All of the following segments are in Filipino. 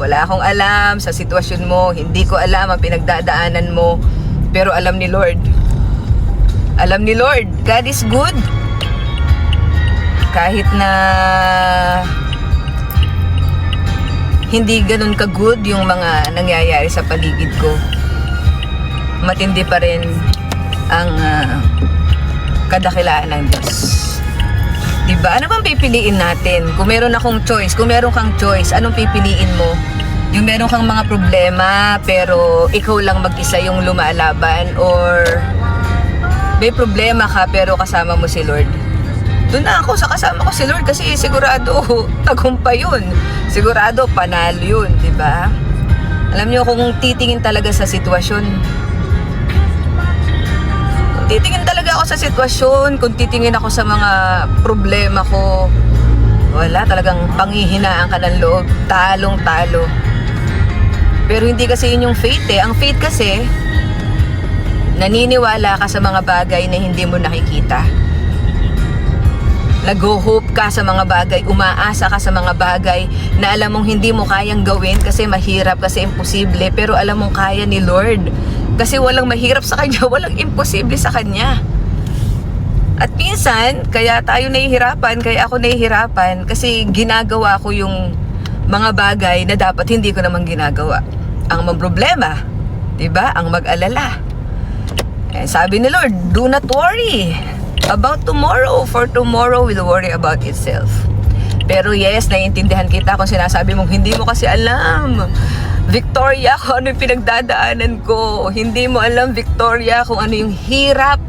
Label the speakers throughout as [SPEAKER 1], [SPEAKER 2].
[SPEAKER 1] Wala akong alam sa sitwasyon mo. Hindi ko alam ang pinagdadaanan mo. Pero alam ni Lord. Alam ni Lord. God is good. Kahit na hindi ganun ka-good yung mga nangyayari sa paligid ko, matindi pa rin ang kadakilaan ng Diyos. Diba? Ano bang pipiliin natin? Kung meron akong choice, kung meron kang choice, anong pipiliin mo? Yung meron kang mga problema pero ikaw lang mag-isa yung lumalaban, or may problema ka pero kasama mo si Lord? Doon na ako sa kasama ko si Lord, kasi sigurado tagumpay yun. Sigurado panalo yun, diba? Alam niyo, kung titingin talaga sa sitwasyon, titingin talaga ako sa sitwasyon, kung titingin ako sa mga problema ko, wala, talagang panghihinaan ka ng loob, talong-talo. Pero hindi kasi yun yung faith eh. Ang faith kasi, naniniwala ka sa mga bagay na hindi mo nakikita. Nag-hope ka sa mga bagay, umaasa ka sa mga bagay na alam mong hindi mo kayang gawin kasi mahirap, kasi imposible, pero alam mong kaya ni Lord. Kasi walang mahirap sa Kanya, walang imposible sa Kanya. At minsan, kaya tayo nahihirapan, kaya ako nahihirapan, kasi ginagawa ko yung mga bagay na dapat hindi ko naman ginagawa. Ang problema, diba? Ang mag-alala. Eh, sabi ni Lord, do not worry about tomorrow, for tomorrow will worry about itself. Pero yes, naiintindihan kita kung sinasabi mong hindi mo kasi alam, Victoria, kung ano yung pinagdadaanan ko. Hindi mo alam, Victoria, kung ano yung hirap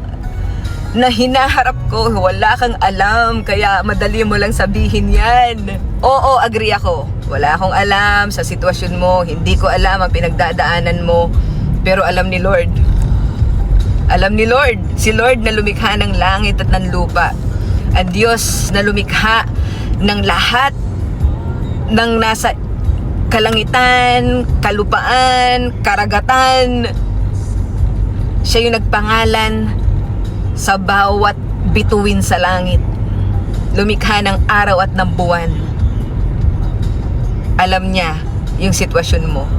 [SPEAKER 1] na hinaharap ko. Wala kang alam, kaya madali mo lang sabihin yan. Oo, agree ako. Wala akong alam sa sitwasyon mo. Hindi ko alam ang pinagdadaanan mo. Pero alam ni Lord. Alam ni Lord. Si Lord na lumikha ng langit at ng lupa. Ang Diyos na lumikha ng lahat ng nasa kalangitan, kalupaan, karagatan. Siya yung nagpangalan sa bawat bituin sa langit. Lumikha ng araw at ng buwan. Alam niya yung sitwasyon mo.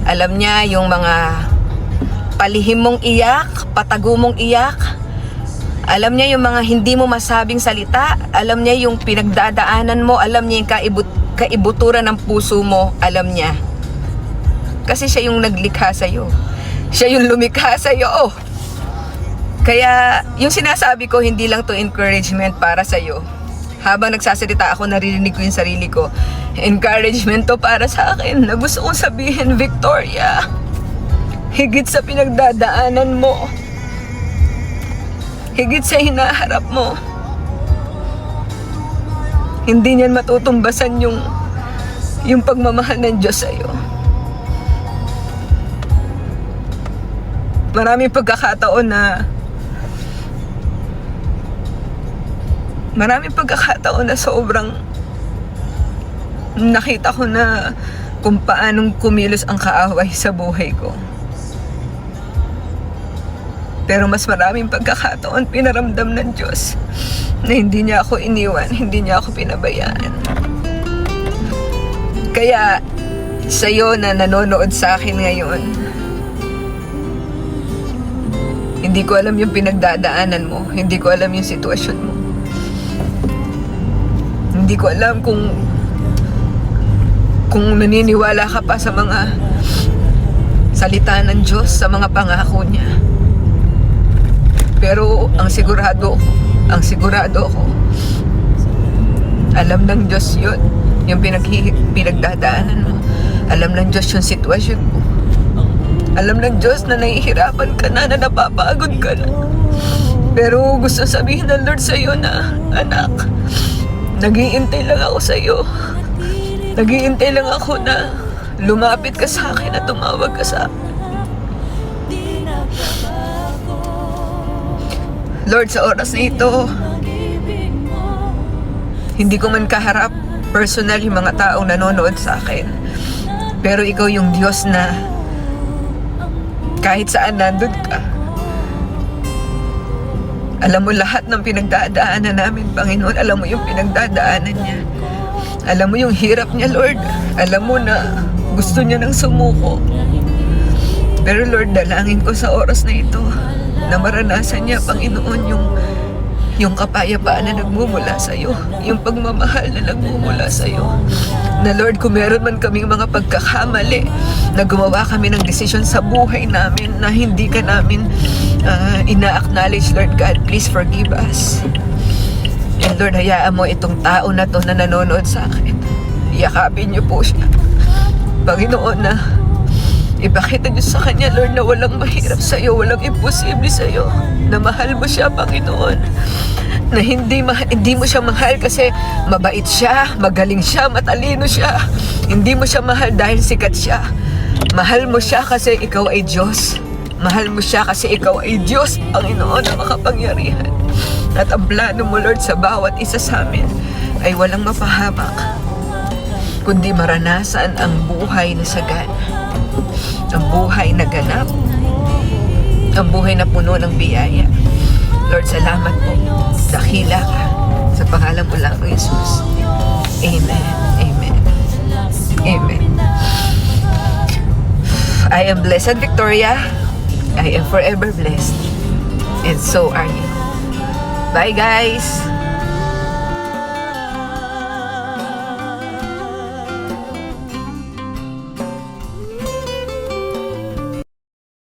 [SPEAKER 1] Alam niya yung mga palihim mong iyak, patago mong iyak. Alam niya yung mga hindi mo masabing salita. Alam niya yung pinagdadaanan mo. Alam niya yung kaibuturan ng puso mo. Alam niya. Kasi siya yung naglikha sa'yo. Siya yung lumikha sa'yo. Kaya yung sinasabi ko, hindi lang to encouragement para sa'yo. Habang nagsasalita ako, naririnig ko yung sarili ko. Encouragement to para sa akin na gusto kong sabihin, Victoria, higit sa pinagdadaanan mo, higit sa hinaharap mo, hindi niyan matutumbasan yung pagmamahal ng Diyos sa'yo. Maraming pagkakataon na sobrang nakita ko na kung paanong kumilos ang kaaway sa buhay ko. Pero mas maraming pagkakataon pinaramdam ng Diyos na hindi niya ako iniwan, hindi niya ako pinabayaan. Kaya sa'yo na nanonood sa akin ngayon, hindi ko alam yung pinagdadaanan mo, hindi ko alam yung sitwasyon mo. Hindi ko alam kung naniniwala ka pa sa mga salita ng Diyos, sa mga pangako niya. Pero ang sigurado ko, alam ng Diyos yun, yung pinagdadaanan mo. Alam ng Diyos yung sitwasyon mo. Alam ng Diyos na nahihirapan ka na napapagod ka na. Pero gusto sabihin ng Lord sa'yo na, anak, nag-iintay lang ako sa'yo. Nag-iintay lang ako na lumapit ka sa akin at tumawag ka sa akin. Lord, sa oras na ito, hindi ko man kaharap personal yung mga taong nanonood sa akin. Pero ikaw yung Diyos na kahit saan nandun ka. Alam mo lahat ng pinagdadaanan namin, Panginoon. Alam mo yung pinagdadaanan niya. Alam mo yung hirap niya, Lord. Alam mo na gusto niya nang sumuko. Pero Lord, dalangin ko sa oras na ito na maranasan niya, Panginoon, yung kapayapaan na nagmumula sa iyo, yung pagmamahal na nagmumula sa iyo. Na Lord, kung meron man kaming mga pagkakamali, na gumawa kami ng desisyon sa buhay namin na hindi ka namin ina-acknowledge, Lord God, please forgive us. And Lord, hayaan mo itong tao na to na nanonood sa akin. Yakapin niyo po siya, Panginoon, na ipakita niyo sa kanya, Lord, na walang mahirap sa iyo, walang imposible sa iyo, na mahal mo siya, Panginoon, na hindi mo siya mahal kasi mabait siya, magaling siya, matalino siya. Hindi mo siya mahal dahil sikat siya. Mahal mo siya kasi ikaw ay Diyos. Mahal mo siya kasi ikaw ay Diyos, Panginoon, na makapangyarihan. At ang plano mo, Lord, sa bawat isa sa amin ay walang mapahamak, kundi maranasan ang buhay na sagana, ang buhay na ganap, ang buhay na puno ng biyaya. Lord, salamat po. Dakila ka. Sa pangalan mo lang, Jesus. Amen. Amen. Amen. I am blessed, Victoria. I am forever blessed. And so are you. Bye, guys.